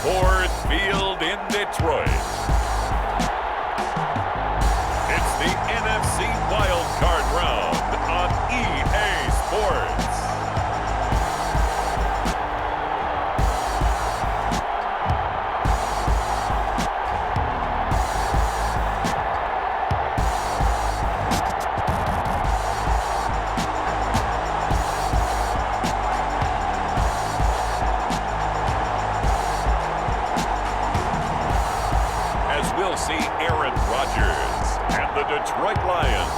Ford Field in Detroit. It's the NFC Wild Card Round on EA Sports. Detroit Lions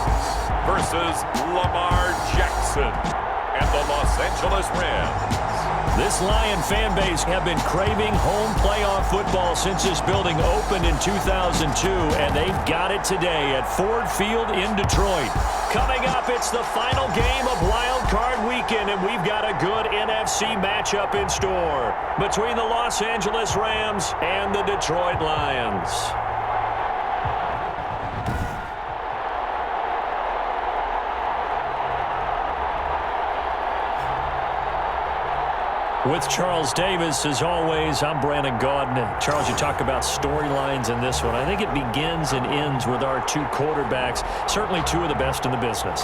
versus Lamar Jackson and the Los Angeles Rams. This Lion fan base have been craving home playoff football since this building opened in 2002, and they've got it today at Ford Field in Detroit. Coming up, it's the final game of Wild Card Weekend, and we've got a good NFC matchup in store between the Los Angeles Rams and the Detroit Lions. With Charles Davis, as always, I'm Brandon Gaudin. Charles, you talk about storylines in this one. I think it begins and ends with our two quarterbacks, certainly two of the best in the business.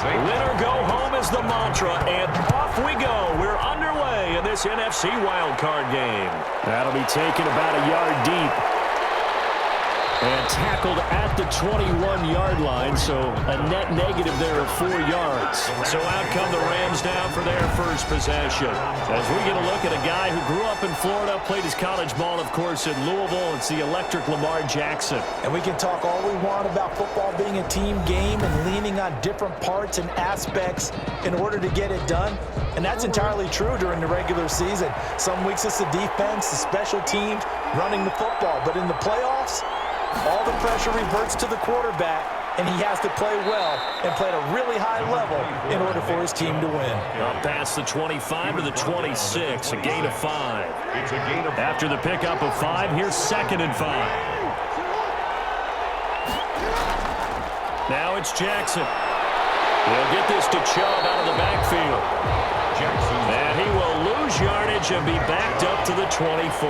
Win or go home is the mantra, and off we go. We're underway in this NFC wildcard game. That'll be taken about a yard deep. And tackled at the 21-yard line, so a net negative there of 4 yards. So out come the Rams now for their first possession. As we get a look at a guy who grew up in Florida, played his college ball, of course, in Louisville. It's the electric Lamar Jackson. And we can talk all we want about football being a team game and leaning on different parts and aspects in order to get it done. And that's entirely true during the regular season. Some weeks it's the defense, the special teams, running the football. But in the playoffs, all the pressure reverts to the quarterback, and he has to play well and play at a really high level in order for his team to win. Up past the 25 to the 26, a gain of 5. After the pickup of 5, here's 2nd and 5. Now it's Jackson. He'll get this to Chubb out of the backfield. And he will lose yardage and be backed up to the 24.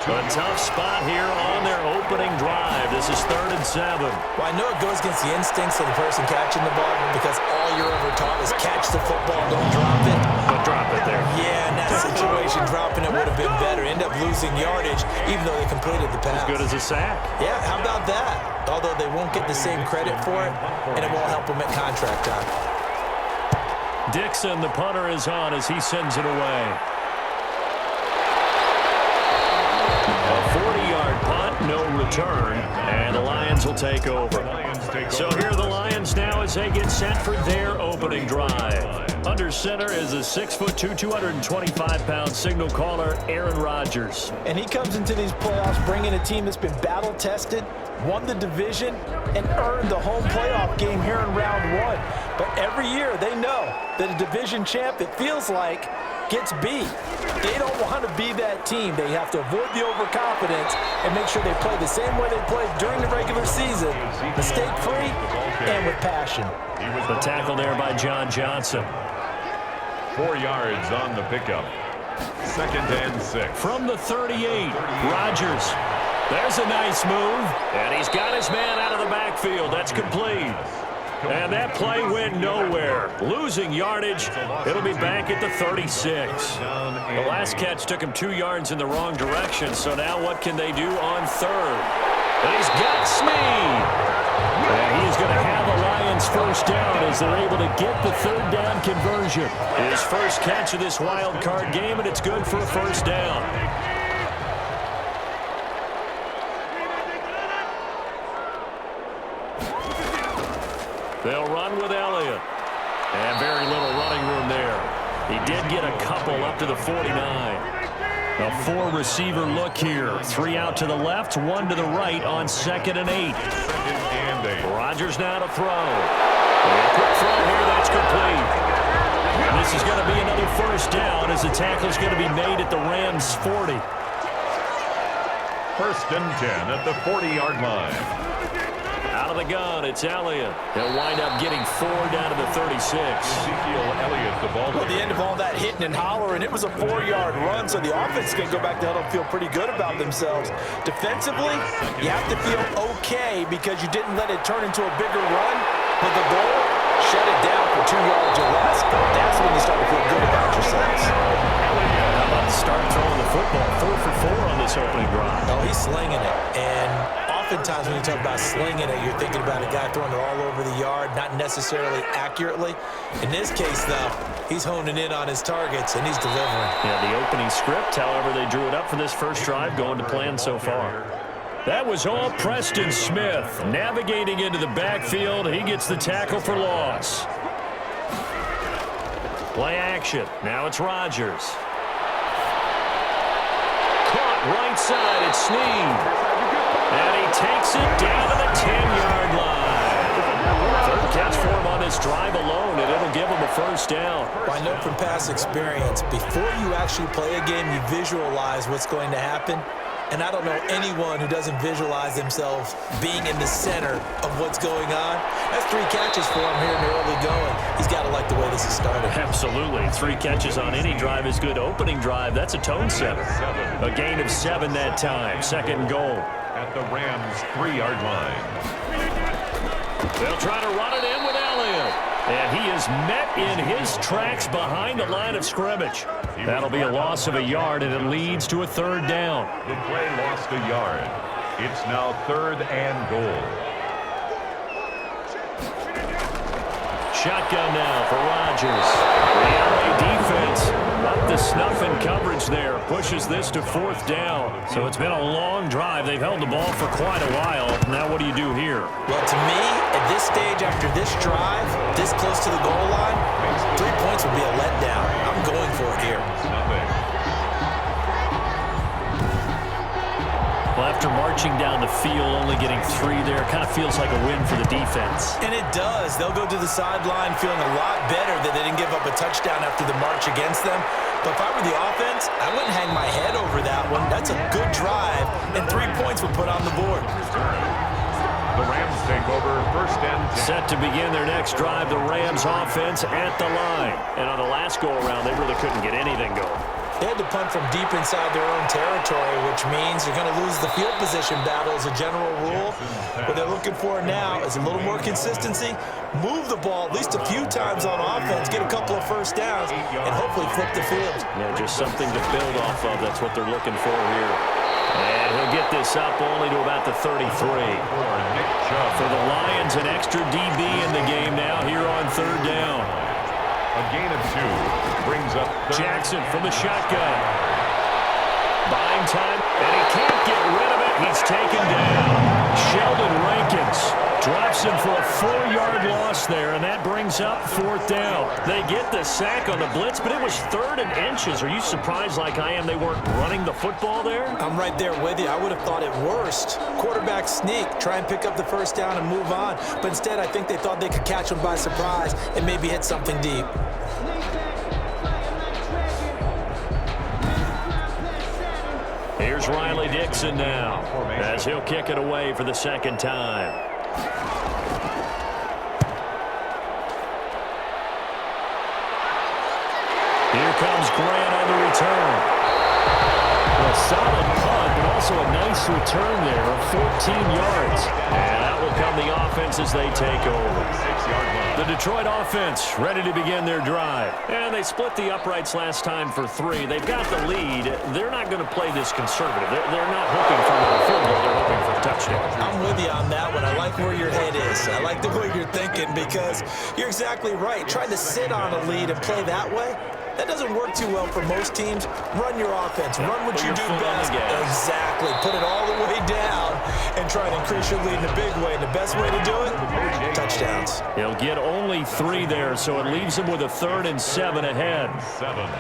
A tough spot here on their opening drive. This is 3rd and 7. Well, I know it goes against the instincts of the person catching the ball because all you're ever taught is catch the football, don't drop it. But drop it there. Yeah, in that situation, dropping it would have been better. End up losing yardage, even though they completed the pass. As good as a sack. Yeah, how about that? Although they won't get the same credit for it, and it won't help them at contract time. Dixon, the punter, is on as he sends it away. A 40-yard punt, no return, and the Lions will take over. So here are the Lions now as they get set for their opening drive. Under center is a 6'2", 225-pound signal caller, Aaron Rodgers. And he comes into these playoffs bringing a team that's been battle-tested, won the division, and earned the home playoff game here in round 1. But every year they know that a division champ, it feels like, gets beat. They don't want to be that team. They have to avoid the overconfidence and make sure they play the same way they played during the regular season, mistake-free and with passion. The tackle there by John Johnson. 4 yards on the pickup. 2nd and 6. From the 38, Rodgers. There's a nice move, and he's got his man out of the backfield. That's complete. And that play went nowhere. Losing yardage. It'll be back at the 36. The last catch took him 2 yards in the wrong direction, so now what can they do on 3rd? And he's got Snead. And he's going to have the Lions first down as they're able to get the 3rd down conversion. His first catch of this wild card game, and it's good for a first down. They'll run with Elliott. And very little running room there. He did get a couple up to the 49. A 4-receiver look here. 3 out to the left, 1 to the right on 2nd and 8. Rodgers now to throw. And a quick throw here, that's complete. And this is going to be another first down as the tackle is going to be made at the Rams' 40. 1st and 10 at the 40-yard line. Out of the gun, it's Elliott. He'll wind up getting 4 down to the 36. Ezekiel Elliott, the ball. Well, the end of all that hitting and hollering, it was a 4-yard run, so the offense is going to go back to huddle and feel pretty good about themselves. Defensively, you have to feel okay because you didn't let it turn into a bigger run. But the goal, shut it down for 2 yards or less. That's when you start to feel good about yourselves. How about start throwing the football? 4 for 4 on this opening drive. Oh, he's slinging it. And oftentimes when you talk about slinging it, you're thinking about a guy throwing it all over the yard, not necessarily accurately. In this case, though, he's honing in on his targets, and he's delivering. Yeah, the opening script, however, they drew it up for this first drive, going to plan so far. That was all Preston Smith. Navigating into the backfield, he gets the tackle for loss. Play action. Now it's Rodgers. Caught right side. It's Snead. And he takes it down to the 10-yard line. Third catch for him on this drive alone, and it'll give him a first down. I know from past experience, before you actually play a game, you visualize what's going to happen. And I don't know anyone who doesn't visualize themselves being in the center of what's going on. That's 3 catches for him here in the early going. He's got to like the way this is started. Absolutely. 3 catches on any drive is good. Opening drive, that's a tone setter. A gain of 7 that time. Second and goal. At the Rams' 3-yard line. They'll try to run it in with Elliott. And he is met in his tracks behind the line of scrimmage. That'll be a loss of a yard, and it leads to a 3rd down. The play lost a yard. It's now 3rd and goal. Shotgun now for Rodgers. The LA defense up the snuff in coverage there. Pushes this to 4th down. So it's been a long drive. They've held the ball for quite a while. Now what do you do here? Well, to me, at this stage after this drive, this close to the goal line, 3 points would be a letdown. I'm going for it here. Well, after marching down the field, only getting 3 there, kind of feels like a win for the defense. And it does. They'll go to the sideline feeling a lot better that they didn't give up a touchdown after the march against them. But if I were the offense, I wouldn't hang my head over that one. That's a good drive, and 3 points would put on the board. The Rams take over 1st and 10. Set to begin their next drive, the Rams offense at the line. And on the last go-around, they really couldn't get anything going. They had to punt from deep inside their own territory, which means you're going to lose the field position battle as a general rule. What they're looking for now is a little more consistency, move the ball at least a few times on offense, get a couple of first downs, and hopefully flip the field. Yeah, just something to build off of. That's what they're looking for here. And he'll get this up only to about the 33. For the Lions, an extra DB in the game now here on 3rd down. A gain of 2 brings up Jackson from the shotgun. Buying time, and he can't get rid of it. He's taken down. Sheldon Rankins drops him for a 4-yard loss there, and that brings up 4th down. They get the sack on the blitz, but it was 3rd and inches. Are you surprised like I am they weren't running the football there? I'm right there with you. I would have thought at worst, quarterback sneak, try and pick up the first down and move on. But instead, I think they thought they could catch him by surprise and maybe hit something deep. Here's Riley Dixon now, as he'll kick it away for the 2nd time. Here comes Grant on the return. A solid punt, but also a nice return there of 14 yards. And that will come the offense as they take over. 6-yard line. The Detroit offense ready to begin their drive. And they split the uprights last time for 3. They've got the lead. They're not going to play this conservative. They're not hoping for a field goal. They're hoping for a touchdown. I'm with you on that one. I like where your head is. I like the way you're thinking because you're exactly right. Trying to sit on a lead and play that way, that doesn't work too well for most teams. Run your offense. Run what you do best. Exactly. Put it all the way down and try to increase your lead in a big way. And the best way to do it, touchdowns. He'll get only 3 there, so it leaves him with a 3rd and 7 ahead. 7.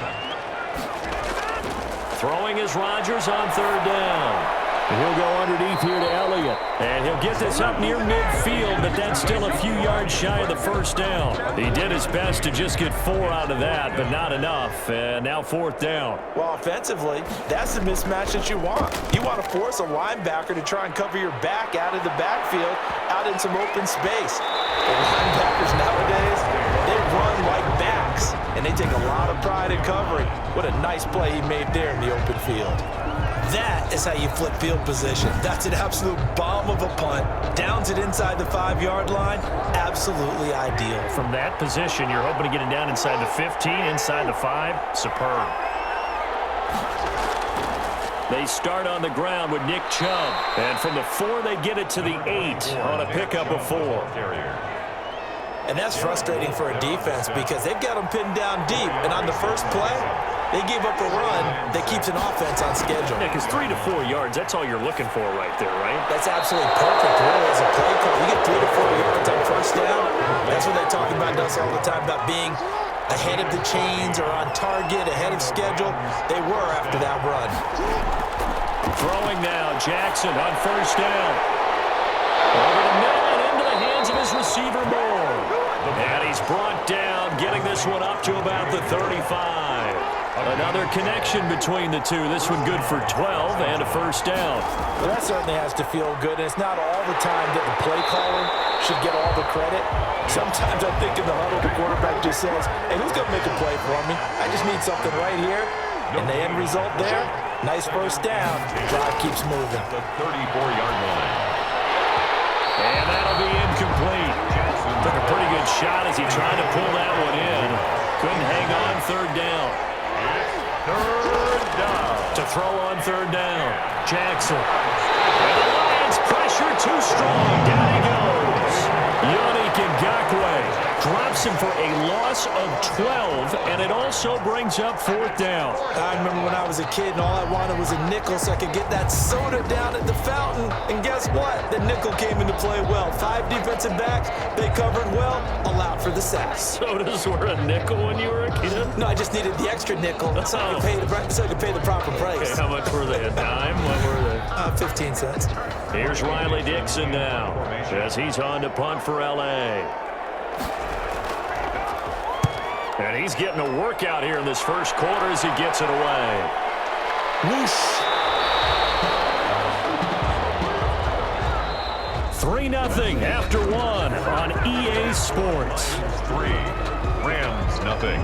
Throwing is Rodgers on 3rd down. And he'll go underneath here to Elliott. And he'll get this up near midfield, but that's still a few yards shy of the first down. He did his best to just get 4 out of that, but not enough. And now 4th down. Well, offensively, that's the mismatch that you want. You want to force a linebacker to try and cover your back out of the backfield, out in some open space. The linebackers nowadays, they run like backs, and they take a lot of pride in covering. What a nice play he made there in the open field. That is how you flip field position. That's an absolute bomb of a punt. Downs it inside the 5-yard line. Absolutely ideal. From that position, you're hoping to get it down inside the 15, inside the 5. Superb. They start on the ground with Nick Chubb. And from the 4, they get it to the 8 on a pickup of 4. And that's frustrating for a defense because they've got them pinned down deep. And on the first play, they gave up a run that keeps an offense on schedule. Yeah, because 3 to 4 yards, that's all you're looking for right there, right? That's absolutely perfect, really, as a play call. You get 3 to 4 yards on first down. That's what they talk about us all the time, about being ahead of the chains or on target, ahead of schedule. They were after that run. Throwing now, Jackson on first down. Over the middle and into the hands of his receiver, Moore. And he's brought down, getting this one up to about the 35. Another connection between the two. This one good for 12 and a first down. Well, that certainly has to feel good. And it's not all the time that the play caller should get all the credit. Sometimes I think in the huddle, the quarterback just says, hey, who's going to make a play for me? I just need something right here. And the end result there, nice first down. Drive keeps moving. The 34-yard line. And that'll be incomplete. Took a pretty good shot as he tried to pull that one in. Couldn't hang on, third down. Third down. To throw on third down. Jackson. And the Lions pressure too strong. Down he goes. Yannick Ngakoue drops him for a loss of 12, and it also brings up 4th down. I remember when I was a kid and all I wanted was a nickel so I could get that soda down at the fountain. And guess what? The nickel came into play well. 5 defensive backs, they covered well, allowed for the sacks. Sodas were a nickel when you were a kid? No, I just needed the extra nickel so I could pay the proper price. Okay, how much were they? A dime? What were they? 15 cents. Here's Riley Dixon now as he's on to punt for L.A. And he's getting a workout here in this first quarter as he gets it away. Whoosh. 3-0 after 1 on EA Sports. 3, Rams nothing.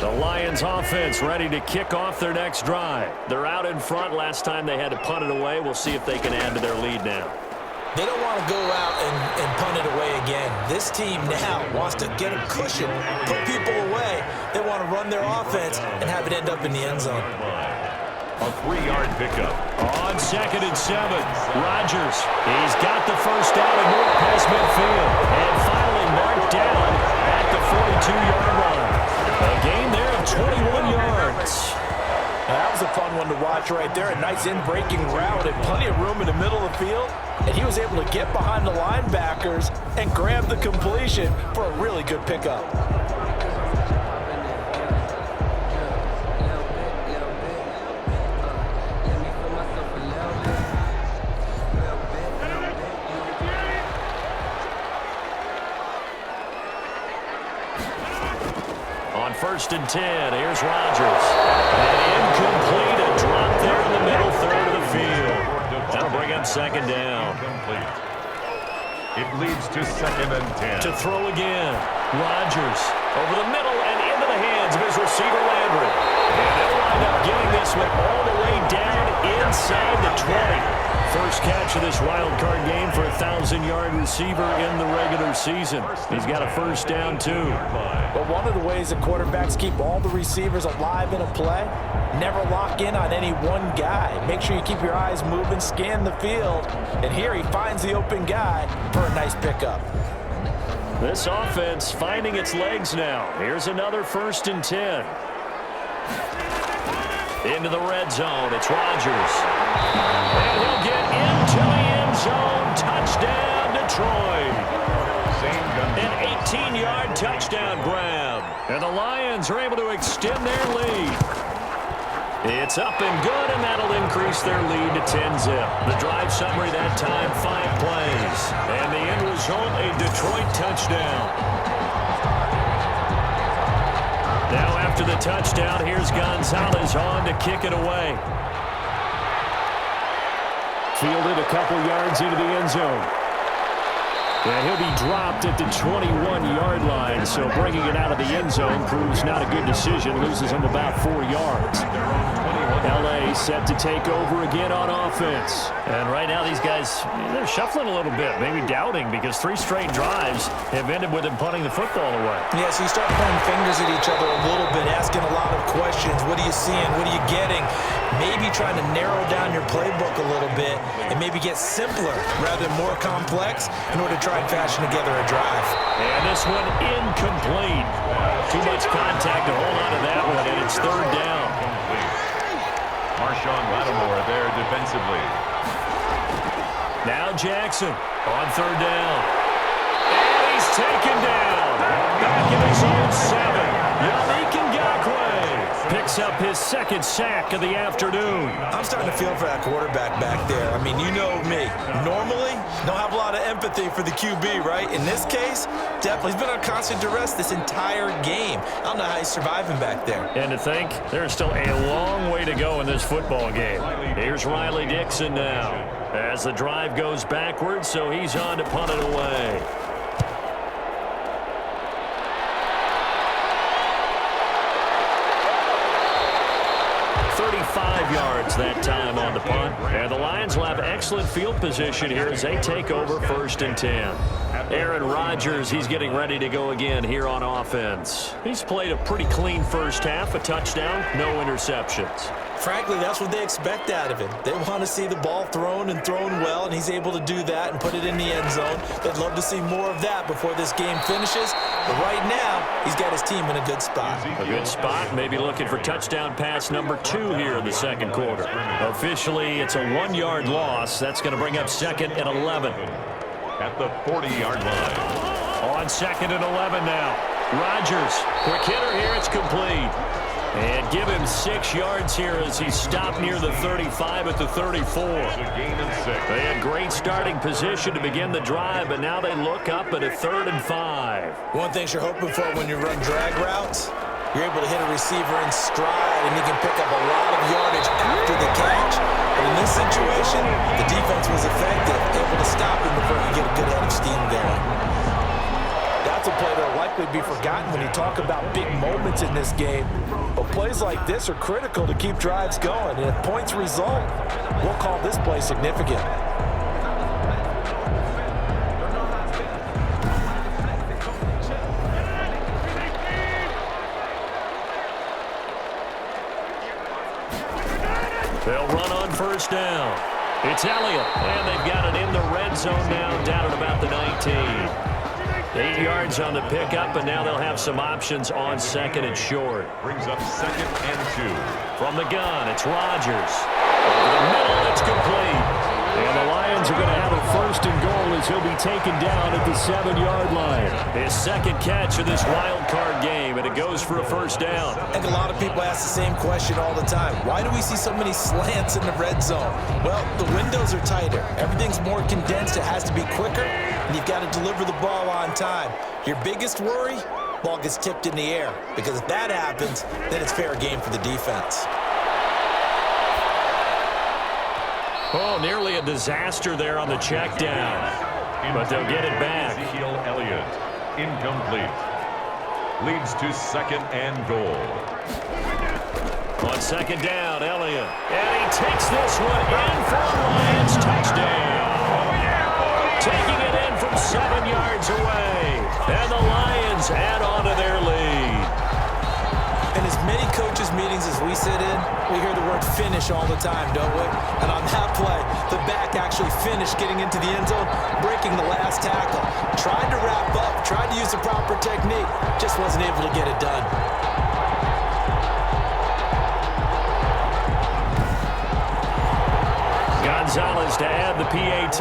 The Lions offense ready to kick off their next drive. They're out in front. Last time they had to punt it away. We'll see if they can add to their lead now. They don't want to go out and punt it away again. This team now wants to get a cushion, put people away. They want to run their offense and have it end up in the end zone. A 3-yard pickup. On 2nd and 7, Rodgers. He's got the first down and moved past midfield. And finally marked down at the 42-yard line. A gain there of 21 yards. That was a fun one to watch right there. A nice in-breaking route and plenty of room in the middle of the field. And he was able to get behind the linebackers and grab the completion for a really good pickup. On 1st and 10, here's Rodgers. And incomplete, a drop there in the middle third of the field. That'll bring up 2nd down. It leads to 2nd and 10. To throw again. Rodgers over the middle and into the hands of his receiver Landry. And they'll wind up getting this one all the way down inside the 20. First catch of this wild card game for a 1,000-yard receiver in the regular season. He's got a first down, too. But one of the ways that quarterbacks keep all the receivers alive in a play, never lock in on any one guy. Make sure you keep your eyes moving, scan the field. And here he finds the open guy for a nice pickup. This offense finding its legs now. Here's another 1st and 10. Into the red zone, it's Rodgers. And he'll get into the end zone. Touchdown, Detroit. An 18-yard touchdown grab. And the Lions are able to extend their lead. It's up and good, and that'll increase their lead to 10-zip. The drive summary that time, 5 plays. And the end result, a Detroit touchdown. Now after the touchdown, here's Gonzalez on to kick it away. Fielded a couple yards into the end zone. And he'll be dropped at the 21-yard line, so bringing it out of the end zone proves not a good decision. Loses him about 4 yards. L.A. set to take over again on offense. And right now these guys, they're shuffling a little bit, maybe doubting, because 3 straight drives have ended with them punting the football away. Yeah, so you start pointing fingers at each other a little bit, asking a lot of questions. What are you seeing? What are you getting? Maybe trying to narrow down your playbook a little bit and maybe get simpler rather than more complex in order to try and fashion together a drive. And this one incomplete. Too much contact to hold on to that one, and it's 3rd down. Marshawn Lattimore there defensively. Now Jackson on 3rd down. And he's taken down. Back in his own 7. Yannick Ngakoue picks up his 2nd sack of the afternoon. I'm starting to feel for that quarterback back there. I mean, you know me. Normally, don't have a lot of empathy for the QB, right? In this case, definitely. He's been on constant duress this entire game. I don't know how he's surviving back there. And to think, there's still a long way to go in this football game. Here's Riley Dixon now as the drive goes backwards, so he's on to punt it away. 35 yards that time on the punt. And the Lions will have excellent field position here as they take over 1st and 10. Aaron Rodgers, he's getting ready to go again here on offense. He's played a pretty clean first half, a touchdown, no interceptions. Frankly, that's what they expect out of him. They want to see the ball thrown and thrown well, and he's able to do that and put it in the end zone. They'd love to see more of that before this game finishes. But right now, he's got his team in a good spot. A good spot, maybe looking for touchdown pass number 2 here in the 2nd quarter. Officially, it's a 1-yard loss. That's going to bring up 2nd and 11. At the 40-yard line. On 2nd and 11 now. Rodgers, quick hitter here, it's complete. And give him 6 yards here as he stopped near the 35 at the 34. They had great starting position to begin the drive, but now they look up at a 3rd and 5. One thing you're hoping for when you run drag routes, you're able to hit a receiver in stride, and he can pick up a lot of yardage after the catch. But in this situation, the defense was effective, able to stop him before he get a good head of steam going. That's a play that will likely be forgotten when you talk about big moments in this game. But plays like this are critical to keep drives going. And if points result, we'll call this play significant. They'll run on 1st down. It's Elliott, and they've got it in the red zone now, down at about the 19. 8 yards on the pickup, and now they'll have some options on 2nd and short. Brings up 2nd and 2. From the gun, it's Rodgers. Over the middle, it's complete. And the Lions are going to have a 1st and goal as he'll be taken down at the 7-yard line. His 2nd catch of this wild card game, and it goes for a 1st down. I think a lot of people ask the same question all the time. Why do we see so many slants in the red zone? Well, the windows are tighter. Everything's more condensed. It has to be quicker, and you've got to deliver the ball on time. Your biggest worry? Ball gets tipped in the air, because if that happens, then it's fair game for the defense. Oh, nearly a disaster there on the check down. But they'll get it back. Ezekiel Elliott, incomplete. Leads to 2nd and goal. On 2nd down, Elliott. And he takes this one in for a Lions touchdown. Taking it in from 7 yards away. And the Lions add on to their lead. In as many coaches' meetings as we sit in, we hear the word finish all the time, don't we? And on that play, the back actually finished getting into the end zone, breaking the last tackle. Tried to wrap up, tried to use the proper technique, just wasn't able to get it done. Gonzalez to add the PAT.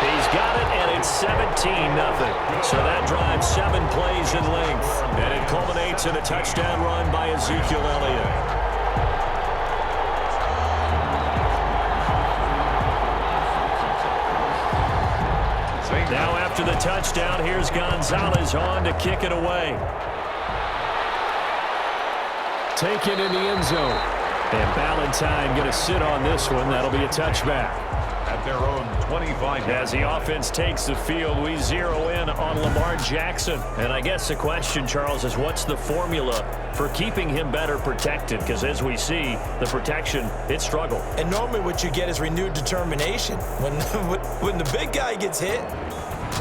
He's got it, it's 17-0. So that drives 7 plays in length. And it culminates in a touchdown run by Ezekiel Elliott. Now after the touchdown, here's Gonzalez on to kick it away. Taken in the end zone. And Ballantyne going to sit on this one. That'll be a touchback. At their own 25. As the offense takes the field, we zero in on Lamar Jackson. And I guess the question, Charles, is what's the formula for keeping him better protected? Because as we see, the protection, it struggled. And normally what you get is renewed determination. When the big guy gets hit,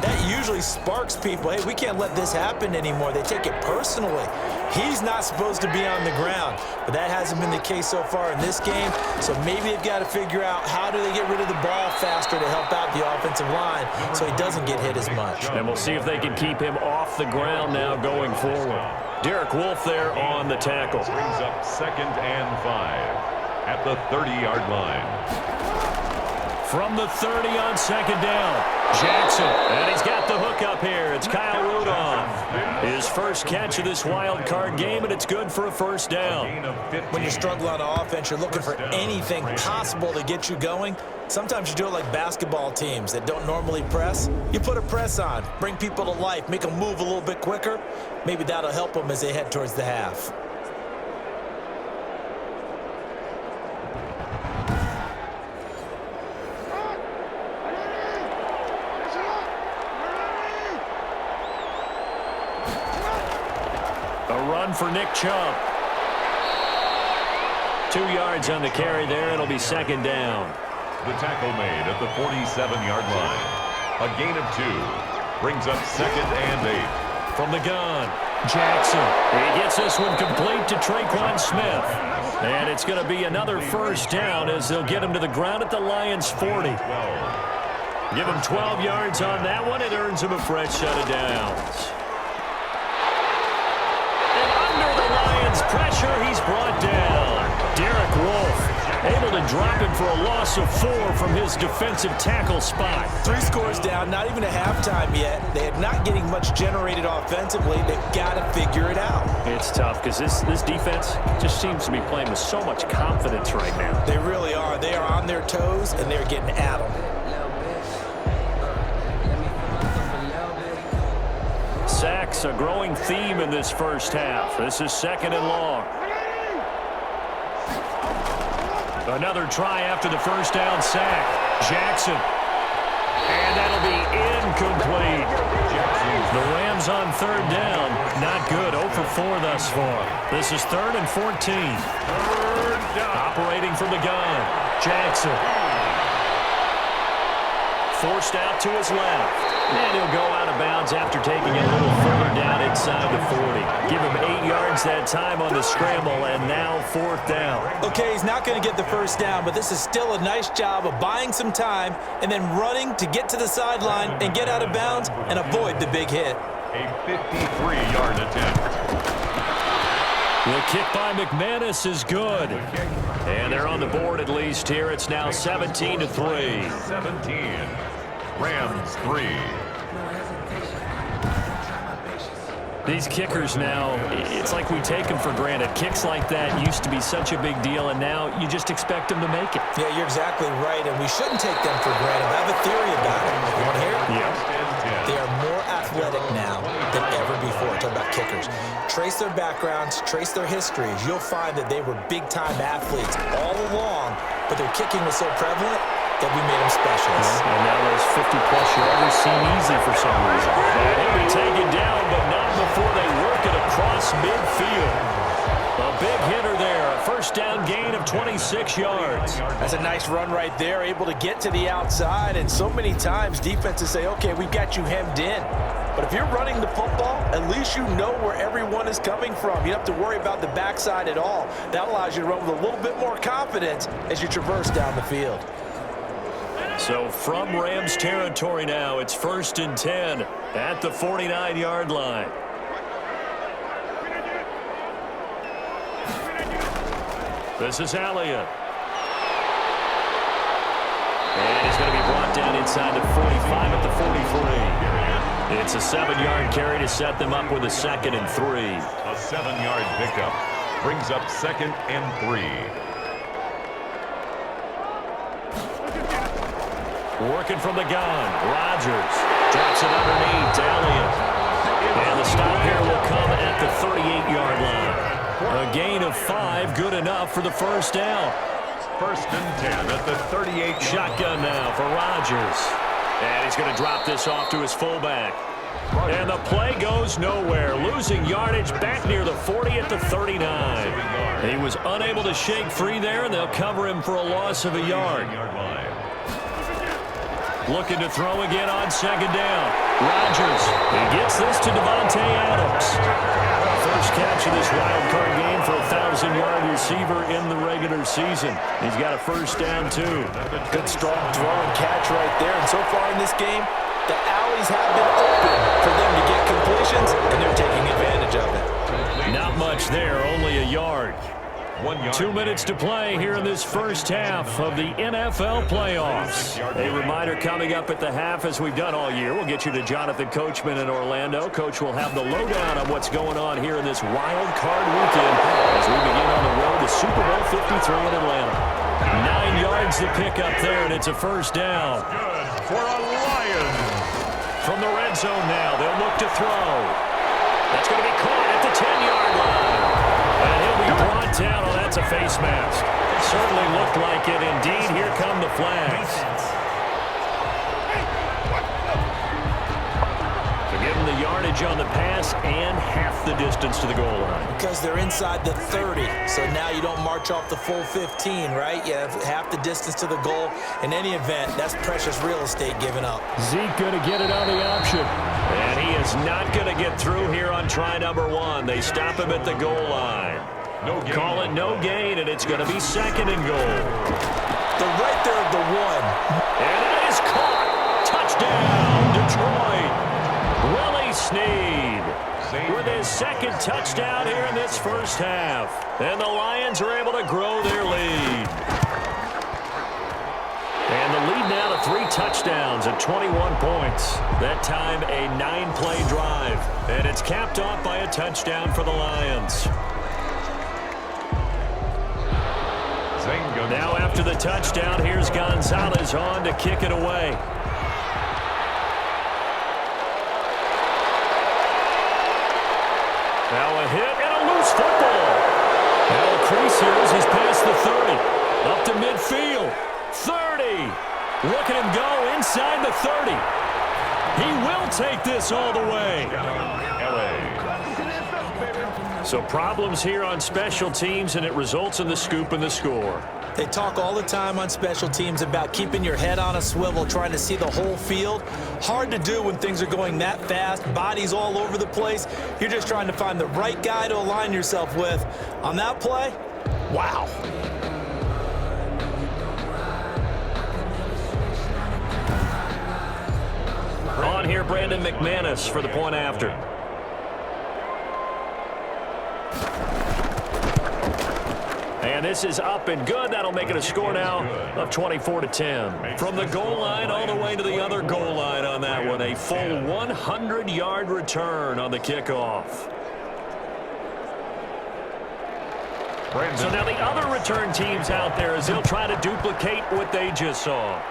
that usually sparks people. Hey, we can't let this happen anymore. They take it personally. He's not supposed to be on the ground, but that hasn't been the case so far in this game. So maybe they've got to figure out how do they get rid of the ball faster to help out the offensive line so he doesn't get hit as much. And we'll see if they can keep him off the ground now going forward. Derek Wolfe there on the tackle. Brings up 2nd and 5 at the 30-yard line. From the 30 on 2nd down, Jackson, and he's got the hook up here. It's Kyle Rudolph. His first catch of this wild card game, and it's good for a first down. When you struggle on offense, you're looking for anything possible to get you going. Sometimes you do it like basketball teams that don't normally press. You put a press on, bring people to life, make them move a little bit quicker. Maybe that'll help them as they head towards the half. A run for Nick Chubb. 2 yards on the carry there. It'll be 2nd down. The tackle made at the 47-yard line. A gain of 2. Brings up 2nd and 8. From the gun, Jackson. He gets this one complete to Traquan Smith. And it's going to be another first down as they'll get him to the ground at the Lions' 40. Give him 12 yards on that one. It earns him a fresh set of downs. Pressure, he's brought down. Derek Wolfe able to drop him for a loss of 4 from his defensive tackle spot. 3 scores down, not even a halftime yet. They're not getting much generated offensively. They've got to figure it out. It's tough because this defense just seems to be playing with so much confidence right now. They really are. They are on their toes, and they're getting at them. Sacks, a growing theme in this first half. This is 2nd and long. Another try after the first down sack. Jackson. And that'll be incomplete. The Rams on 3rd down. Not good. 0 for 4 thus far. This is 3rd and 14. Operating from the gun. Jackson. Forced out to his left. And he'll go out of bounds after taking it a little further down inside the 40. Give him 8 yards that time on the scramble, and now 4th down. Okay, he's not going to get the first down, but this is still a nice job of buying some time and then running to get to the sideline and get out of bounds and avoid the big hit. A 53-yard attempt. The kick by McManus is good. And they're on the board at least here. It's now 17-3. 17. Rams 3. These kickers now, it's like we take them for granted. Kicks like that used to be such a big deal, and now you just expect them to make it. Yeah, you're exactly right, and we shouldn't take them for granted. I have a theory about it. You want to hear it? Yeah. They are more athletic now than ever before. Talk about kickers. Trace their backgrounds, trace their histories. You'll find that they were big-time athletes all along, but their kicking was so prevalent that we made them specialists. And now those 50-plus yarders seem easy for some reason. And he'll be taken down, but not before they work it across midfield. A big hitter there. A first down gain of 26 yards. That's a nice run right there, able to get to the outside. And so many times defenses say, okay, we've got you hemmed in. But if you're running the football, at least you know where everyone is coming from. You don't have to worry about the backside at all. That allows you to run with a little bit more confidence as you traverse down the field. So from Rams territory now, it's 1st and 10 at the 49-yard line. This is Elliott. And he's going to be brought down inside the 45 at the 43. It's a 7-yard carry to set them up with a 2nd and 3. A 7-yard pickup brings up 2nd and 3. Working from the gun. Rodgers drops it underneath to Elliott. And the stop here will come at the 38-yard line. A gain of 5, good enough for the first down. 1st and 10 at the 38. Shotgun now for Rodgers. And he's going to drop this off to his fullback. And the play goes nowhere. Losing yardage back near the 40 at the 39. He was unable to shake free there, and they'll cover him for a loss of a yard. Looking to throw again on 2nd down. Rodgers. He gets this to Devontae Adams. First catch of this wild card game for a 1,000-yard receiver in the regular season. He's got a first down, too. Good strong throw and catch right there. And so far in this game, the alleys have been open for them to get completions, and they're taking advantage of it. Not much there, only a yard. 1 yard. 2 minutes to play here in this first half of the NFL playoffs. A reminder coming up at the half, as we've done all year. We'll get you to Jonathan Coachman in Orlando. Coach will have the lowdown on what's going on here in this wild card weekend as we begin on the road to Super Bowl 53 in Atlanta. 9 yards to pick up there, and it's a first down. Good for a Lion. From the red zone now, they'll look to throw. That's going to be caught at the 10-yard line. And he'll be brought down. Oh, that's a face mask. Certainly looked like it. Indeed, here come the flags. So give him the yardage on the pass and half the distance to the goal line. Because they're inside the 30, so now you don't march off the full 15, right? You have half the distance to the goal. In any event, that's precious real estate given up. Zeke going to get it on the option. And he is not going to get through here on try number 1. They stop him at the goal line. No gain. Call it no gain, and it's going to be 2nd and goal. They're right there at the 1. And it is caught. Touchdown, Detroit. Willie Snead with his 2nd touchdown here in this first half. And the Lions are able to grow their lead. And the lead now to 3 touchdowns at 21 points. That time a 9-play drive. And it's capped off by a touchdown for the Lions. Now after the touchdown, here's Gonzalez on to kick it away. Now a hit and a loose football. Now a crease here as he's past the 30. Up to midfield. 30. Look at him go inside the 30. He will take this all the way. So problems here on special teams, and it results in the scoop and the score. They talk all the time on special teams about keeping your head on a swivel, trying to see the whole field. Hard to do when things are going that fast, bodies all over the place. You're just trying to find the right guy to align yourself with. On that play, wow. On here, Brandon McManus for the point after. And this is up and good. That'll make it a score now of 24-10. From the goal line all the way to the other goal line on that one. A full 100-yard return on the kickoff. So now the other return teams out there as they'll try to duplicate what they just saw.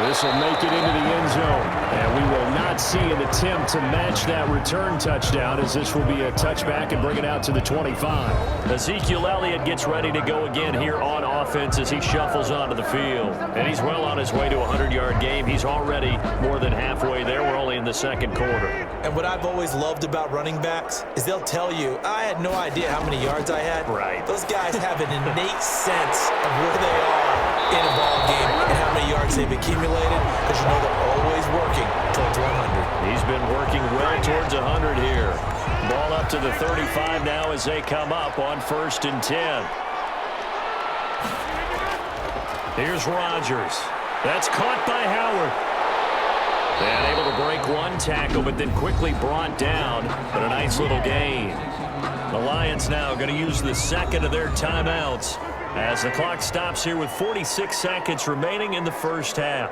This will make it into the end zone, and we will not see an attempt to match that return touchdown, as this will be a touchback and bring it out to the 25. Ezekiel Elliott gets ready to go again here on offense as he shuffles onto the field. And he's well on his way to a 100-yard game. He's already more than halfway there. We're only in the second quarter. And what I've always loved about running backs is they'll tell you, I had no idea how many yards I had. Right. Those guys have an innate sense of where they are in a ball game and how many yards they've accumulated, because you know they're always working towards 100. He's been working well towards 100 here. Ball up to the 35 now as they come up on 1st and 10. Here's Rodgers. That's caught by Howard. And able to break one tackle, but then quickly brought down. But a nice little gain. The Lions now going to use the second of their timeouts as the clock stops here with 46 seconds remaining in the first half.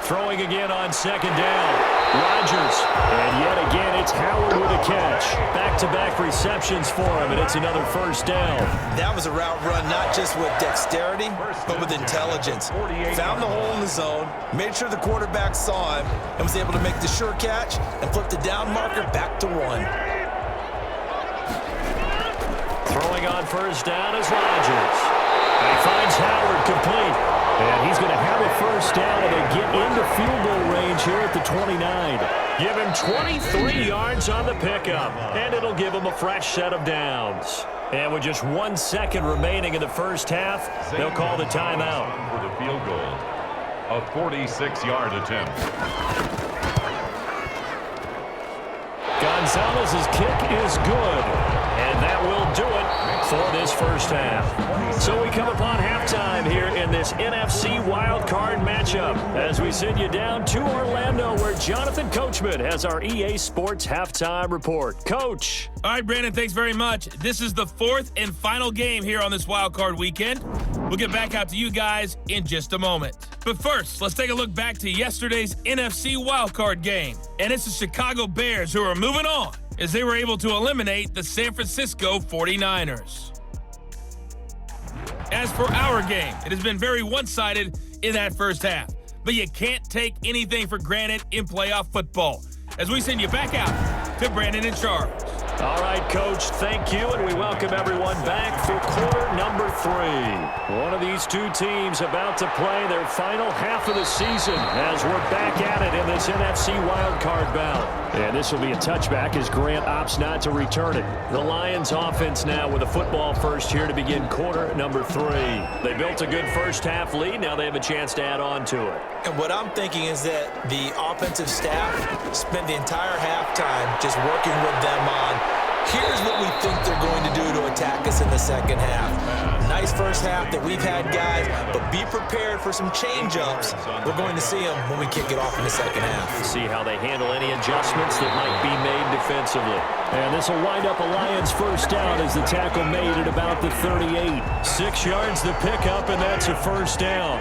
Throwing again on second down. Rodgers. And yet again, it's Howard with a catch. Back-to-back receptions for him, and it's another first down. That was a route run not just with dexterity, but with intelligence. Found the hole in the zone, made sure the quarterback saw him, and was able to make the sure catch and flip the down marker back to 1. Throwing on first down is Rodgers. And he finds Howard complete. And he's going to have a first down, and they get into field goal range here at the 29. Give him 23 yards on the pickup, and it'll give him a fresh set of downs. And with just 1 second remaining in the first half, they'll call the timeout. For the field goal, a 46-yard attempt. Gonzalez's kick is good, and that will do it for this first half. So we come upon halftime here in this NFC wildcard matchup as we send you down to Orlando where Jonathan Coachman has our EA Sports halftime report. Coach. All right, Brandon, thanks very much. This is the 4th and final game here on this wildcard weekend. We'll get back out to you guys in just a moment. But first, let's take a look back to yesterday's NFC wildcard game. And it's the Chicago Bears who are moving on as they were able to eliminate the San Francisco 49ers. As for our game, it has been very one-sided in that first half. But you can't take anything for granted in playoff football. As we send you back out to Brandon and Charles. All right, Coach, thank you, and we welcome everyone back for quarter number 3. One of these two teams about to play their final half of the season as we're back at it in this NFC wildcard bout. And this will be a touchback as Grant opts not to return it. The Lions offense now with a football first here to begin quarter number 3. They built a good first half lead. Now they have a chance to add on to it. And what I'm thinking is that the offensive staff spent the entire halftime just working with them on here's what we think they're going to do to attack us in the second half. Nice first half that we've had, guys, but be prepared for some change-ups. We're going to see them when we kick it off in the second half. See how they handle any adjustments that might be made defensively. And this will wind up a Lions first down as the tackle made at about the 38. 6 yards the pickup, and that's a first down.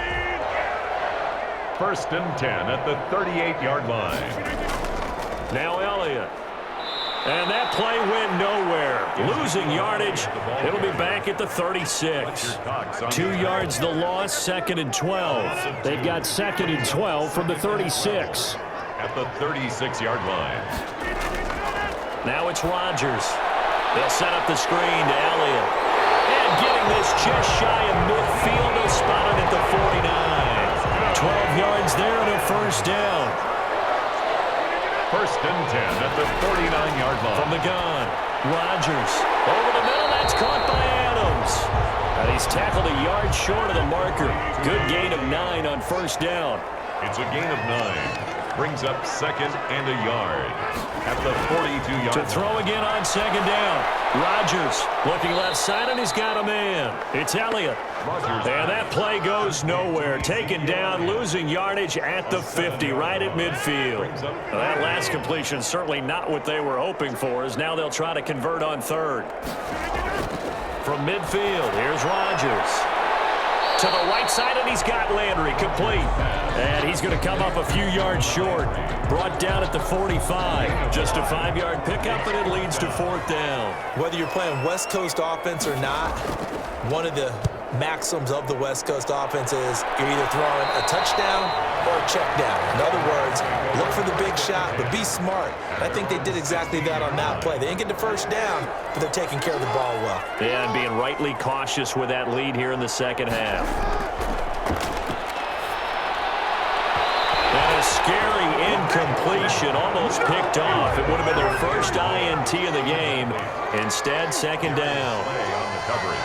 1st and 10 at the 38-yard line. Now Elliott. And that play went nowhere. Losing yardage. It'll be back at the 36. 2 yards the loss, 2nd and 12. They've got 2nd and 12 from the 36. At the 36-yard line. Now it's Rodgers. They'll set up the screen to Elliott. And getting this just shy of midfield, they'll spot it at the 49. 12 yards there and a first down. 1st and 10 at the 49-yard line. From the gun, Rodgers. Over the middle, that's caught by Adams. And he's tackled a yard short of the marker. Good gain of 9 on first down. It's a gain of 9. Brings up 2nd and a yard at the 42-yard line. To throw again on second down. Rodgers looking left side, and he's got a man. It's Elliott. And that play goes nowhere. Taken down, losing yardage at the 50, right at midfield. Well, that last completion certainly not what they were hoping for, as now they'll try to convert on 3rd. From midfield, here's Rodgers. To the right side, and he's got Landry complete. And he's going to come up a few yards short. Brought down at the 45. Just a 5-yard pickup, and it leads to 4th down. Whether you're playing West Coast offense or not, one of the maxims of the West Coast offense is you're either throwing a touchdown or a check down. In other words, look for the big shot, but be smart. I think they did exactly that on that play. They didn't get the first down, but they're taking care of the ball well. Yeah, and being rightly cautious with that lead here in the second half. And a scary incompletion, almost picked off. It would have been their first INT of the game. Instead, 2nd down.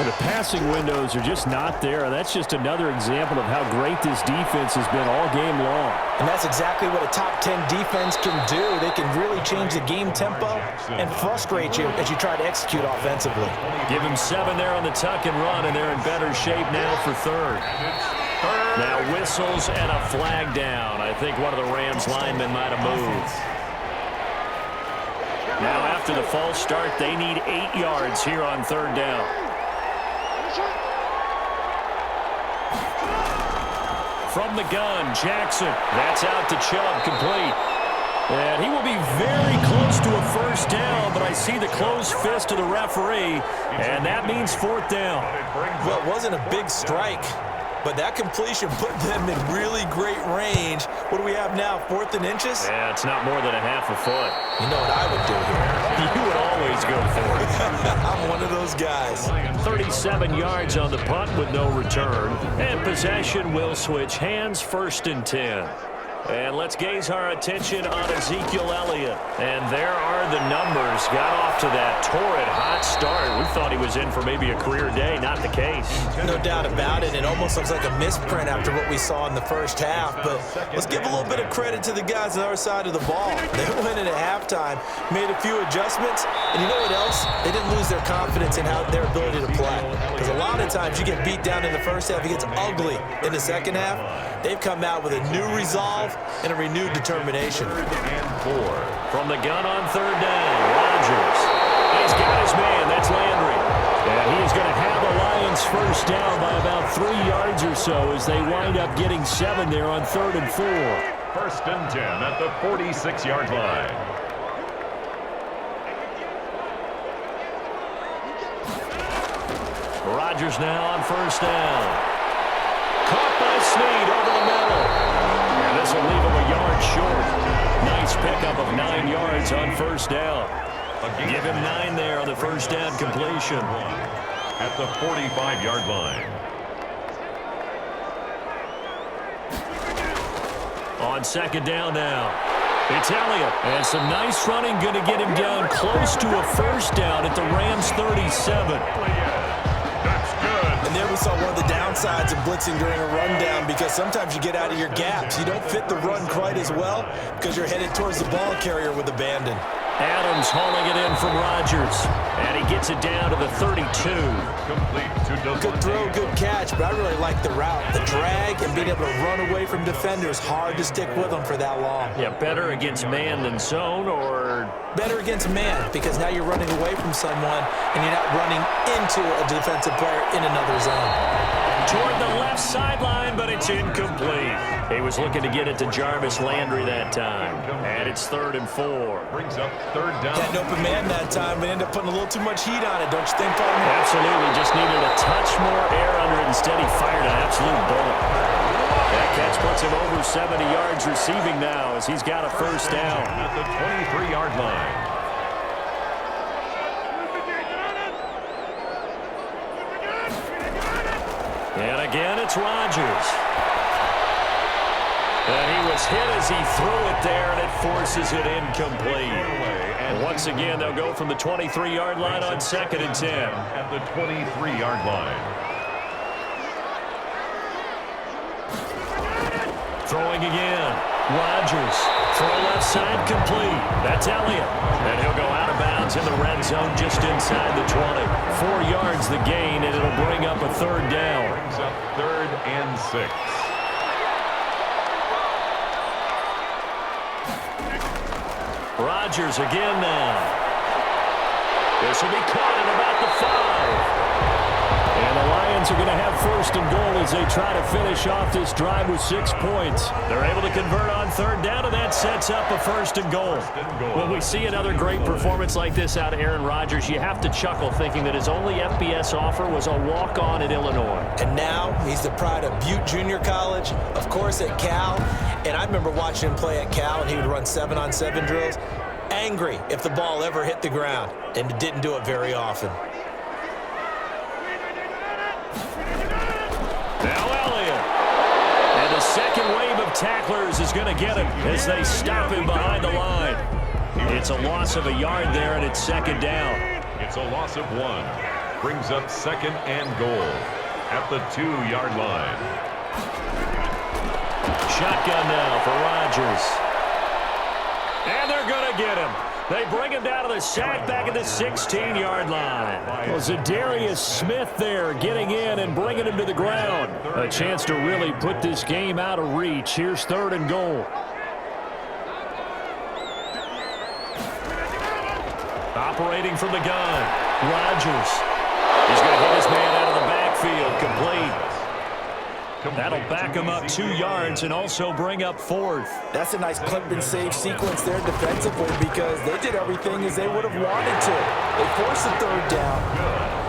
The passing windows are just not there. That's just another example of how great this defense has been all game long. And that's exactly what a top 10 defense can do. They can really change the game tempo and frustrate you as you try to execute offensively. Give him 7 there on the tuck and run, and they're in better shape now for 3rd. Now whistles and a flag down. I think one of the Rams linemen might have moved. Now after the false start, they need 8 yards here on 3rd down. From the gun, Jackson. That's out to Chubb, complete. And he will be very close to a first down, but I see the closed fist of the referee, and that means fourth down. Well, it wasn't a big strike, but that completion put them in really great range. What do we have now, 4th and inches? Yeah, it's not more than a half a foot. You know what I would do here? You would always go for it. I'm one of those guys. 37 yards on the punt with no return, and possession will switch hands, 1st and 10. And let's gaze our attention on Ezekiel Elliott. And there are the numbers. Got off to that torrid hot start. We thought he was in for maybe a career day. Not the case. No doubt about it. It almost looks like a misprint after what we saw in the first half. But let's give a little bit of credit to the guys on our side of the ball. They went in at halftime, made a few adjustments. And you know what else? They didn't lose their confidence in their ability to play. Because a lot of times you get beat down in the first half. It gets ugly in the second half. They've come out with a new resolve and a renewed determination. 3rd and 4. From the gun on 3rd down, Rodgers. He's got his man. That's Landry. And he is going to have the Lions first down by about 3 yards or so as they wind up getting 7 there on 3rd and 4. 1st and 10 at the 46-yard line. Rodgers now on 1st down. Caught by Snead over the middle. And this will leave him a yard short. Nice pickup of 9 yards on 1st down. Give him 9 there on the 1st down completion. At the 45-yard line. On 2nd down now. It's Elliott. And some nice running going to get him down close to a first down at the Rams 37. And there we saw one of the downsides of blitzing during a rundown because sometimes you get out of your gaps. You don't fit the run quite as well because you're headed towards the ball carrier with abandon. Adams hauling it in from Rodgers. And he gets it down to the 32. Complete to Devontae. Good throw, good catch, but I really like the route. The drag and being able to run away from defenders, hard to stick with them for that long. Yeah, better against man than zone, or better against man because now you're running away from someone and you're not running into a defensive player in another zone. Toward the left sideline, but it's incomplete. He was looking to get it to Jarvis Landry that time. And it's 3rd and 4. Brings up 3rd down. Had an open man that time, but ended up putting a little too much heat on it, don't you think, partner? Absolutely. Just needed a touch more air under it. Instead, he fired an absolute bullet. That catch puts him over 70 yards receiving now as he's got a first down. At the 23-yard line. And again, it's Rodgers. And he was hit as he threw it there, and it forces it incomplete. And once again, they'll go from the 23-yard line on 2nd and 10. At the 23-yard line. Throwing again. Rodgers. Throw left side complete. That's Elliott. And he'll go out of bounds in the red zone just inside the 20. 4 yards the gain, and it'll bring up a 3rd down. Brings up 3rd and 6. Rodgers again now. This will be caught at about the 5. And the Lions are going to have 1st and goal as they try to finish off this drive with 6 points. They're able to convert on 3rd down, and that sets up a 1st and goal. When we see another great performance like this out of Aaron Rodgers, you have to chuckle thinking that his only FBS offer was a walk-on at Illinois. And now he's the pride of Butte Junior College, of course at Cal. And I remember watching him play at Cal, and he would run 7-on-7 drills. Angry if the ball ever hit the ground, and it didn't do it very often. Now Elliott. And the second wave of tacklers is going to get him as they stop him behind the line. It's a loss of a yard there, and it's 2nd down. It's a loss of 1. Brings up 2nd and goal at the 2-yard line. Shotgun now for Rodgers. And they're going to get him. They bring him down to the sack back at the 16-yard line. Well, Zadarius Smith there getting in and bringing him to the ground. A chance to really put this game out of reach. Here's 3rd and goal. Operating from the gun. Rodgers. He's going to hit his man out of the backfield. Complete. That'll back them up 2 yards and also bring up 4th. That's a nice clip and save sequence there defensively because they did everything as they would have wanted to. They forced the 3rd down,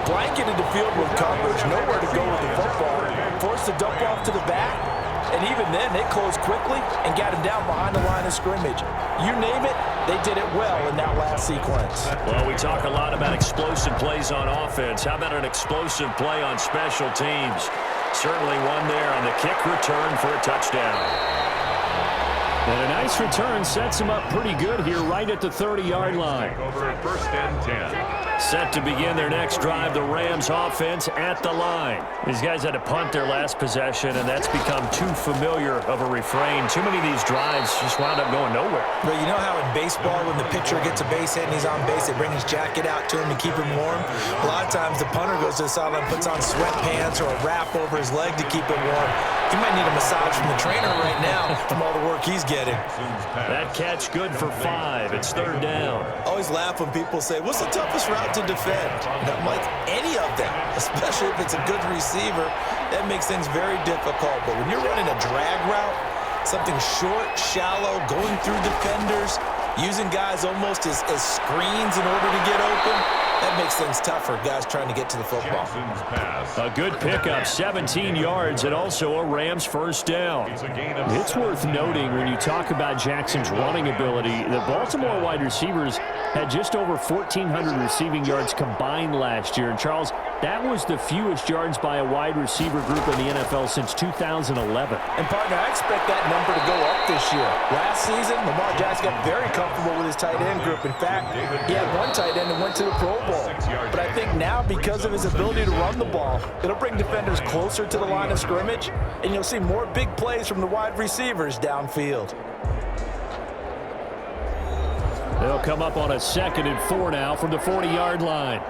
blanketed the field with coverage, nowhere to go with the football, forced the dump off to the back, and even then they closed quickly and got him down behind the line of scrimmage. You name it, they did it well in that last sequence. Well, we talk a lot about explosive plays on offense. How about an explosive play on special teams? Certainly one there on the kick return for a touchdown. And a nice return sets him up pretty good here right at the 30-yard line. Over 1st and 10. Set to begin their next drive, the Rams offense at the line. These guys had to punt their last possession, and that's become too familiar of a refrain. Too many of these drives just wound up going nowhere. But you know how in baseball, when the pitcher gets a base hit and he's on base, they bring his jacket out to him to keep him warm? A lot of times the punter goes to the sideline, puts on sweatpants or a wrap over his leg to keep him warm. He might need a massage from the trainer right now from all the work he's getting. That catch good for 5. It's 3rd down. I always laugh when people say, what's the toughest route to defend? And I'm like, any of them, especially if it's a good receiver. That makes things very difficult. But when you're running a drag route, something short, shallow, going through defenders, using guys almost as screens in order to get open, that makes things tough for guys trying to get to the football. A good pickup, 17 yards, and also a Rams 1st down. It's worth noting when you talk about Jackson's running ability, the Baltimore wide receivers had just over 1,400 receiving yards combined last year. And, Charles, that was the fewest yards by a wide receiver group in the NFL since 2011. And, partner, I expect that number to go up this year. Last season, Lamar Jackson got very comfortable with his tight end group. In fact, he had one tight end that went to the Pro Bowl. But I think now, because of his ability to run the ball, it'll bring defenders closer to the line of scrimmage, and you'll see more big plays from the wide receivers downfield. They'll come up on a 2nd and 4 now from the 40-yard line.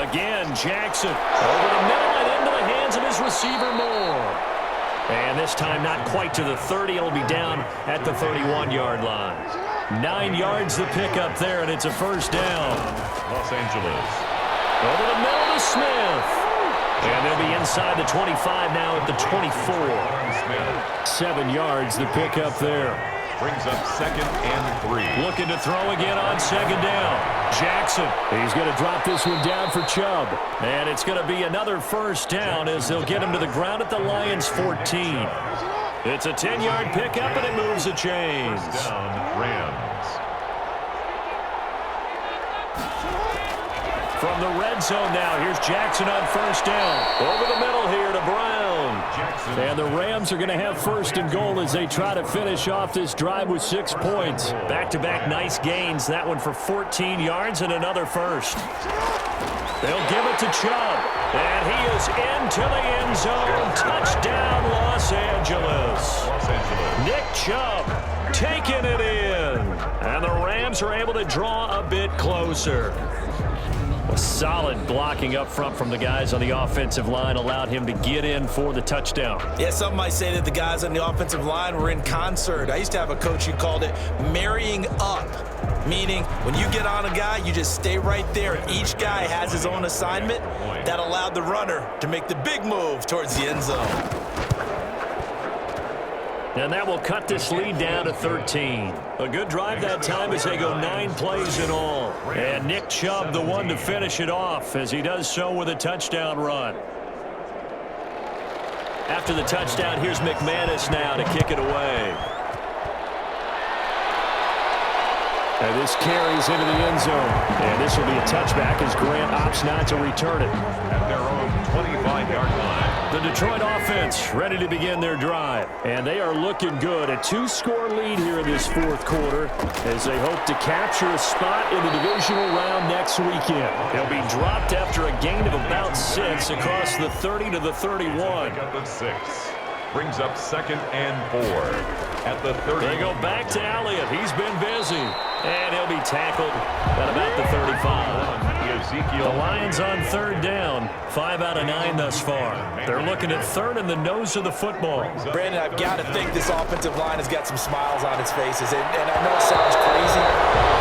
Again, Jackson over the middle and into the hands of his receiver Moore. And this time not quite to the 30. It'll be down at the 31-yard line. 9 yards the pickup there, and it's a 1st down. Los Angeles. Over the middle to Smith. And they'll be inside the 25 now at the 24. 7 yards the pickup there. Brings up 2nd and 3. Looking to throw again on 2nd down. Jackson. He's going to drop this one down for Chubb. And it's going to be another 1st down as they'll get him to the ground at the Lions' 14. It's a 10-yard pickup, and it moves the chains. First down, Rams. From the red zone now, here's Jackson on 1st down. Over the middle here to Brown. And the Rams are going to have 1st and goal as they try to finish off this drive with 6 points. Back-to-back nice gains. That one for 14 yards and another 1st. They'll give it to Chubb. And he is into the end zone. Touchdown, Los Angeles. Nick Chubb taking it in. And the Rams are able to draw a bit closer. A solid blocking up front from the guys on the offensive line allowed him to get in for the touchdown. Yeah, some might say that the guys on the offensive line were in concert. I used to have a coach who called it marrying up, meaning when you get on a guy, you just stay right there. Each guy has his own assignment. That allowed the runner to make the big move towards the end zone. And that will cut this lead down to 13. A good drive that time as they go 9 plays in all. And Nick Chubb, the one to finish it off, as he does so with a touchdown run. After the touchdown, here's McManus now to kick it away. And this carries into the end zone. And this will be a touchback as Grant opts not to return it. At their own 25-yard line. The Detroit offense ready to begin their drive. And they are looking good. A 2-score lead here in this 4th quarter as they hope to capture a spot in the divisional round next weekend. They'll be dropped after a gain of about 6 across the 30 to the 31. Pick up at 6. Brings up 2nd and 4. At the 30. They go back to Elliott. He's been busy. And he'll be tackled at about the 35. The Lions on 3rd down. 5 out of 9 thus far. They're looking at 3rd in the nose of the football. Brandon, I've got to think this offensive line has got some smiles on its faces. And I know it sounds crazy.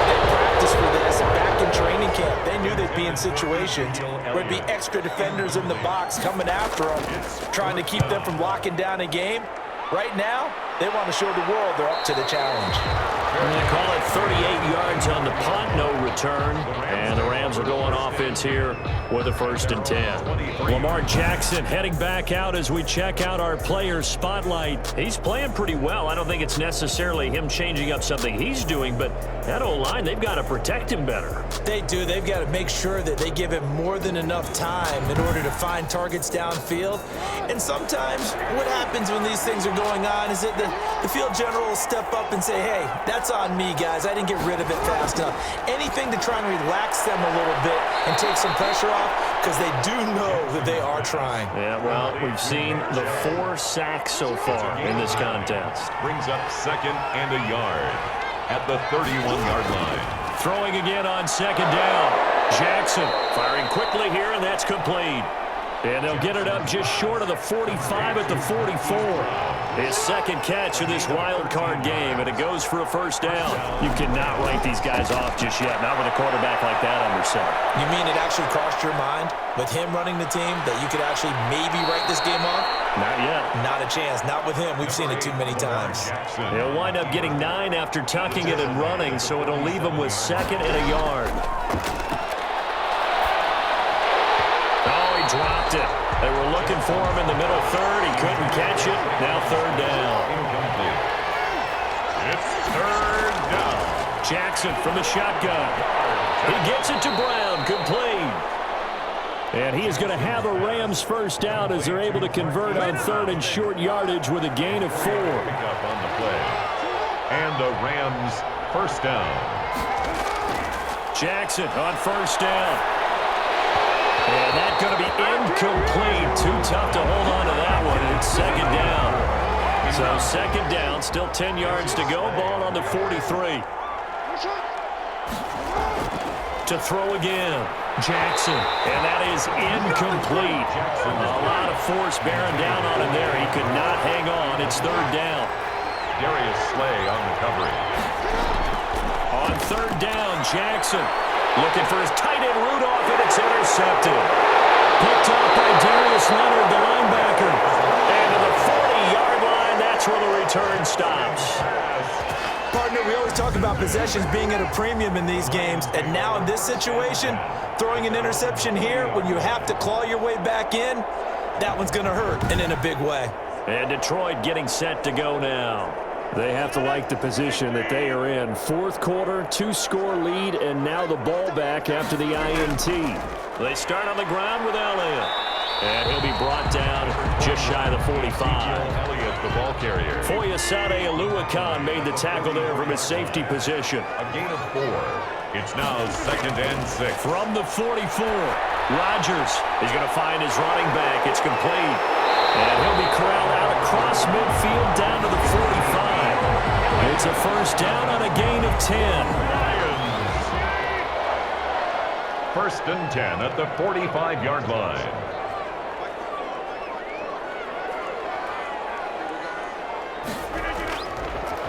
They practice for this back in training camp. They knew they'd be in situations where there'd be extra defenders in the box coming after them, trying to keep them from locking down a game. Right now, they want to show the world they're up to the challenge. They call it 38 yards on the punt, no return. And the Rams are going offense here with a 1st and 10. Lamar Jackson heading back out as we check out our player spotlight. He's playing pretty well. I don't think it's necessarily him changing up something he's doing, but that O-line, they've got to protect him better. They do. They've got to make sure that they give him more than enough time in order to find targets downfield. And sometimes what happens when these things are going on is that the field general will step up and say, hey, that's on me, guys. I didn't get rid of it fast enough. Anything to try and relax them a little bit and take some pressure off, because they do know that they are trying. Yeah, well, we've seen the 4 sacks so far in this contest. Brings up 2nd and a yard at the 31-yard line. Throwing again on 2nd down. Jackson firing quickly here, and that's complete. And they'll get it up just short of the 45 at the 44. His 2nd catch of this wild card game, and it goes for a 1st down. You cannot write these guys off just yet, not with a quarterback like that under center. You mean it actually crossed your mind with him running the team that you could actually maybe write this game off? Not yet. Not a chance. Not with him. We've seen it too many times. He'll wind up getting 9 after tucking it and running, so it'll leave him with 2nd and a yard. Dropped it. They were looking for him in the middle 3rd. He couldn't catch it. Now 3rd down. Incomplete. It's 3rd down. Jackson from the shotgun. He gets it to Brown. Complete. And he is going to have a Rams 1st down as they're able to convert on 3rd and short yardage with a gain of 4. Pick up on the play. And the Rams 1st down. Jackson on 1st down. And that's going to be incomplete. Too tough to hold on to that one. And it's 2nd down. So 2nd down, still 10 yards to go. Ball on the 43. To throw again. Jackson. And that is incomplete. A lot of force bearing down on him there. He could not hang on. It's 3rd down. Darius Slay on the coverage. On 3rd down, Jackson. Looking for his tight end Rudolph, and it's intercepted. Picked up by Darius Leonard, the linebacker. And to the 40-yard line, that's where the return stops. Partner, we always talk about possessions being at a premium in these games, and now in this situation, throwing an interception here when you have to claw your way back in, that one's going to hurt, and in a big way. And Detroit getting set to go now. They have to like the position that they are in. 4th quarter, 2-score lead, and now the ball back after the INT. They start on the ground with Elliott. And he'll be brought down just shy of the 45. Elliott, the ball carrier. Foyesade Aluakan made the tackle there from his safety position. A gain of 4. It's now 2nd and 6. From the 44, Rodgers is going to find his running back. It's complete. And he'll be corralled out across midfield down to the 45. It's a 1st down on a gain of 10. 1st and 10 at the 45-yard line.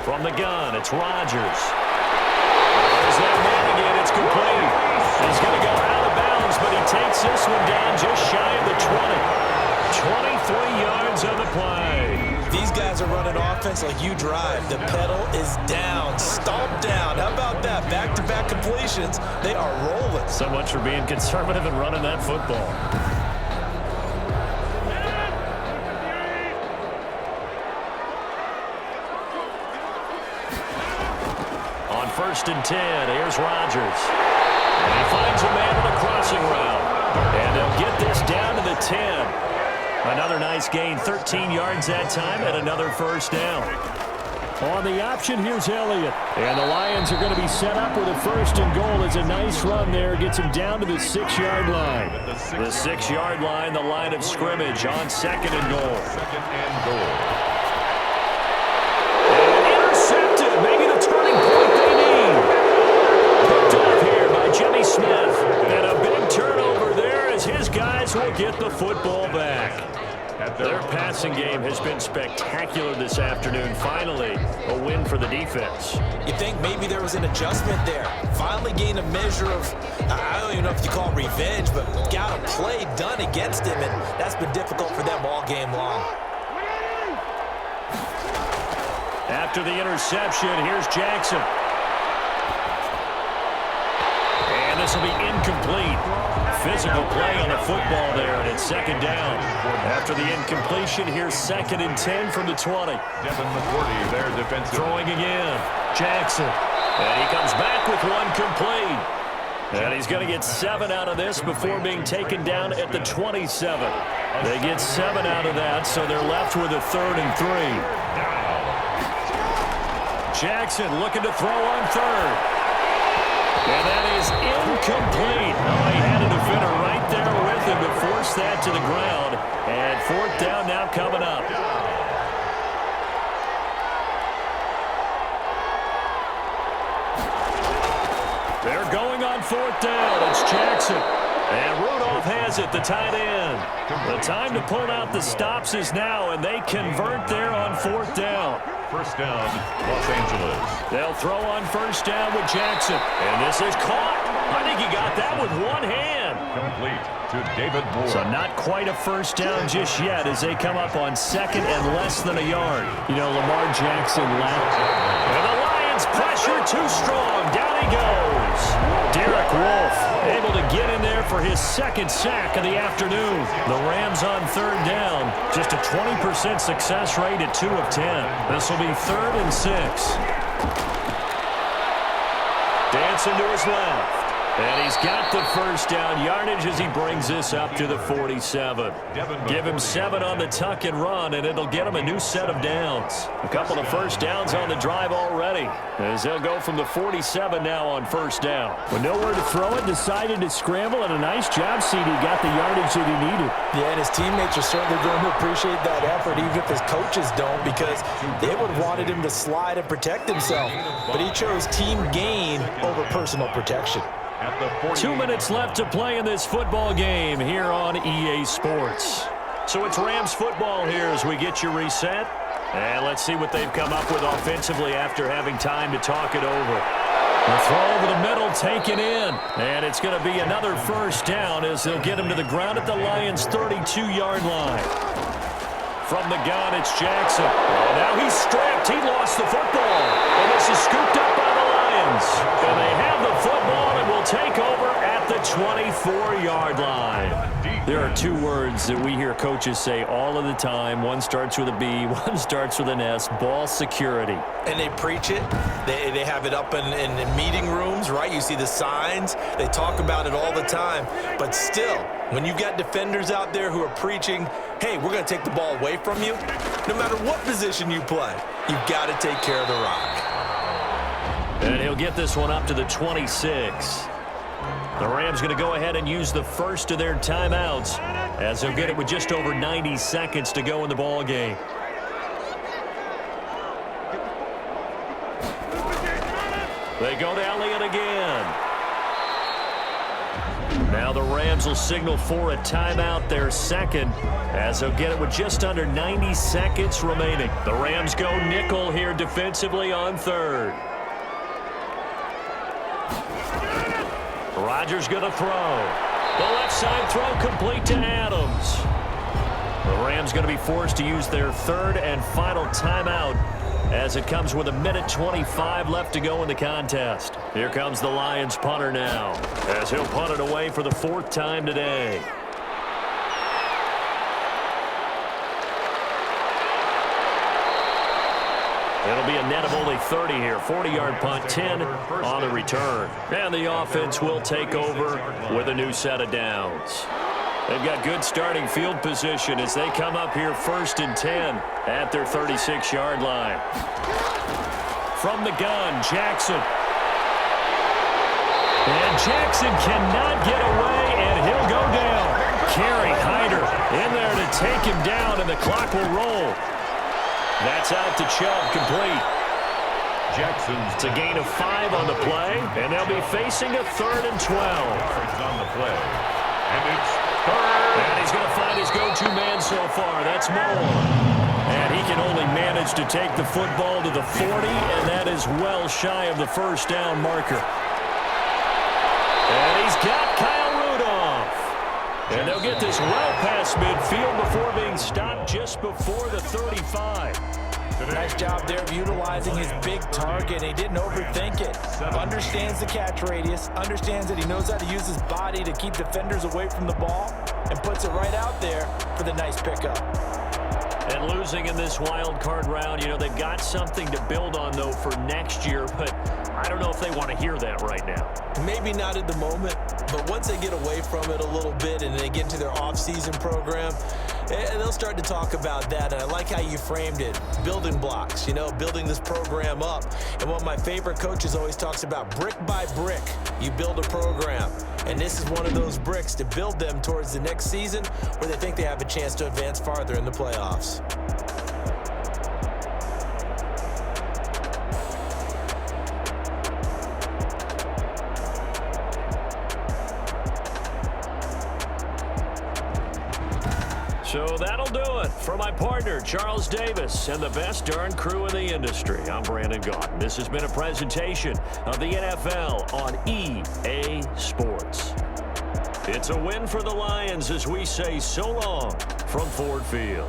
From the gun, it's Rodgers. There's that man again. It's complete. He's going to go out of bounds, but he takes this one down just shy of the 20. 23 yards on the play. These guys are running offense like you drive. The pedal is down, stomped down. How about that? Back-to-back completions. They are rolling. So much for being conservative and running that football. On 1st and 10, here's Rodgers. And he finds a man on a crossing route. And they'll get this down to the 10. Another nice gain, 13 yards that time, and another 1st down. On the option, here's Elliott. And the Lions are going to be set up with a 1st and goal. It's a nice run there. Gets him down to the 6-yard line. The 6-yard line, the line of scrimmage on 2nd and goal. 2nd and goal. And intercepted, maybe the turning point they need. Picked off here by Jimmy Smith. And a big turnover there as his guys will get the football back. Their passing game has been spectacular this afternoon. Finally, a win for the defense. You think maybe there was an adjustment there. Finally gained a measure of, I don't even know if you call it revenge, but got a play done against him, and that's been difficult for them all game long. After the interception, here's Jackson. And this will be incomplete. Physical play on the football there, and it's second down. After the incompletion, here's 2nd and 10 from the 20. Devin McCourty there defensive. Throwing again. Jackson. And he comes back with one complete. And he's going to get 7 out of this before being taken down at the 27. They get 7 out of that, so they're left with a 3rd and 3. Jackson looking to throw on 3rd. And that is incomplete. Oh, he had a defender right there with him to force that to the ground. And 4th down now coming up. They're going on 4th down. It's Jackson. And Rudolph has it, the tight end. The time to pull out the stops is now, and they convert there on 4th down. First down, Los Angeles. They'll throw on 1st down with Jackson. And this is caught. I think he got that with one hand. Complete to David Moore. So not quite a 1st down just yet as they come up on 2nd and less than a yard. You know, Lamar Jackson left. And the Lions pressure too strong. Down he goes. Derek Wolfe able to get in there for his 2nd sack of the afternoon. The Rams on 3rd down. Just a 20% success rate at 2 of 10. This will be 3rd and 6. Dancing to his left. And he's got the 1st down yardage as he brings this up to the 47. Give him 7 on the tuck and run, and it'll get him a new set of downs. A couple of 1st downs on the drive already, as they'll go from the 47 now on 1st down. With nowhere to throw it, decided to scramble, and a nice job, CD. Got the yardage that he needed. Yeah, and his teammates are certainly going to appreciate that effort, even if his coaches don't, because they would have wanted him to slide and protect himself. But he chose team gain over personal protection. 2 minutes left to play in this football game here on EA Sports. So it's Rams football here as we get you reset. And let's see what they've come up with offensively after having time to talk it over. The throw over the middle taken in. And it's going to be another 1st down as they'll get him to the ground at the Lions' 32-yard line. From the gun, it's Jackson. And now he's strapped. He lost the football. And this is scooped up by the Lions. And they have the football and will take over at the 24-yard line. There are 2 words that we hear coaches say all of the time. One starts with a B, one starts with an S, ball security. And they preach it. They have it up in meeting rooms, right? You see the signs. They talk about it all the time. But still, when you've got defenders out there who are preaching, hey, we're going to take the ball away from you, no matter what position you play, you've got to take care of the rock. And he'll get this one up to the 26. The Rams going to go ahead and use the first of their timeouts as they'll get it with just over 90 seconds to go in the ball game. They go to Elliott again. Now the Rams will signal for a timeout, their 2nd, as they'll get it with just under 90 seconds remaining. The Rams go nickel here defensively on 3rd. Rodgers going to throw. The left side throw complete to Adams. The Rams going to be forced to use their 3rd and final timeout as it comes with 1:25 left to go in the contest. Here comes the Lions punter now as he'll punt it away for the 4th time today. It'll be a net of only 30 here. 40-yard punt, 10 on the return. And the offense will take over with a new set of downs. They've got good starting field position as they come up here 1st and 10 at their 36-yard line. From the gun, Jackson. And Jackson cannot get away, and he'll go down. Kerry Hyder in there to take him down, and the clock will roll. That's out to Chubb, complete. It's a gain of 5 on the play, and they'll be facing a 3rd and 12. On the play. And it's 3rd. And he's going to find his go one-two man so far. That's Moore. And he can only manage to take the football to the 40, and that is well shy of the first down marker. And he's got Kyle Rudolph. And they'll get this well past midfield before being stopped just before the 35. Nice job there of utilizing his big target. He didn't overthink it. Understands the catch radius. Understands that he knows how to use his body to keep defenders away from the ball. And puts it right out there for the nice pickup. And losing in this wild card round, you know, they've got something to build on, though, for next year. But I don't know if they want to hear that right now. Maybe not at the moment, but once they get away from it a little bit and they get into their off-season program, they'll start to talk about that. And I like how you framed it. Building blocks, you know, building this program up. And one of my favorite coaches always talks about brick by brick, you build a program. And this is one of those bricks to build them towards the next season where they think they have a chance to advance farther in the playoffs. So that'll do it for my partner, Charles Davis, and the best darn crew in the industry. I'm Brandon Gaudin. This has been a presentation of the NFL on EA Sports. It's a win for the Lions as we say so long from Ford Field.